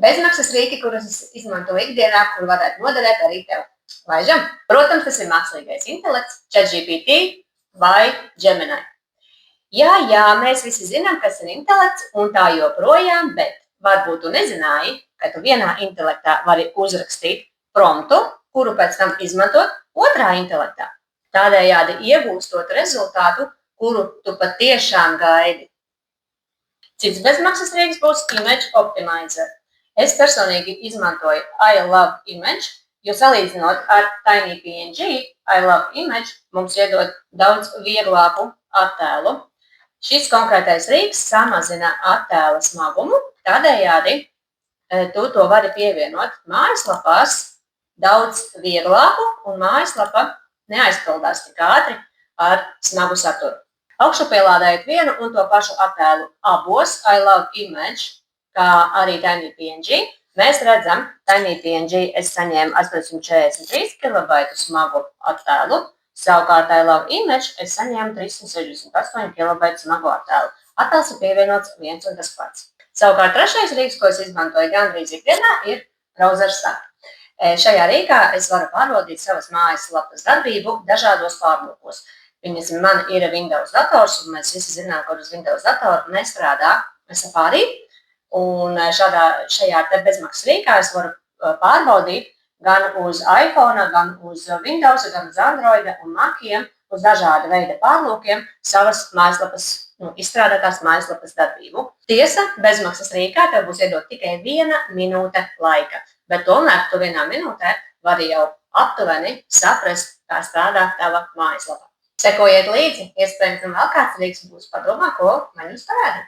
Bezmaksas rīki, kurus es izmantoju ikdienā, kur varētu noderēt arī tev. Laižam! Protams, tas ir mākslīgais intelekts, ChatGPT vai Gemini. Jā, mēs visi zinām, kas ir intelekts un tā joprojām, bet varbūt tu nezināji, ka tu vienā intelektā vari uzrakstīt promptu, kuru pēc tam izmantot otrā intelektā. Tādējādi iegūstot rezultātu, kuru tu patiešām gaidi. Cits bezmaksas rīks būs Image Optimizer. Es personīgi izmantoju I Love Image, jo salīdzinot ar TinyPNG, I Love Image mums iedod daudz vieglāku attēlu. Šis konkrētais rīks samazina attēla smagumu, tādējādi tu to vari pievienot mājaslapās daudz vieglāku un mājaslapa neaizpildās tik ātri ar smagu saturu. Augšupielādējot vienu un to pašu attēlu abos I Love Image, kā arī TinyPNG, mēs redzam, TinyPNG es saņēmu 843 KB smagu attēlu, savukārt I Love Image es saņēmu 368 KB smagu attēlu. Attēls ir pievienots viens un tas pats. Savukārt trešais rīks, ko es izmantoju gandrīz ikdienā, ir BrowserStack. Šajā rīkā es varu pārbaudīt savas mājaslapas darbību dažādos pārlūkos. Man ir Windows dators, un mēs visi zinām, ka uz Windows datoru nestrādā Safari. Un šajā bezmaksas rīkā es varu pārbaudīt gan uz iPhone, gan uz Windows, gan uz Android un Maciem, uz dažāda veida pārlūkiem savas mājaslapas, izstrādātās mājaslapas darbību. Tiesa, bezmaksas rīkā tev būs iedot tikai 1 minūte laika, bet tomēr tu 1 minūtē vari jau aptuveni saprast, kā strādā tava mājaslapa. Sekojiet līdzi, iespējams, vēl kāds rīks būs padomā, ko man jums parāda.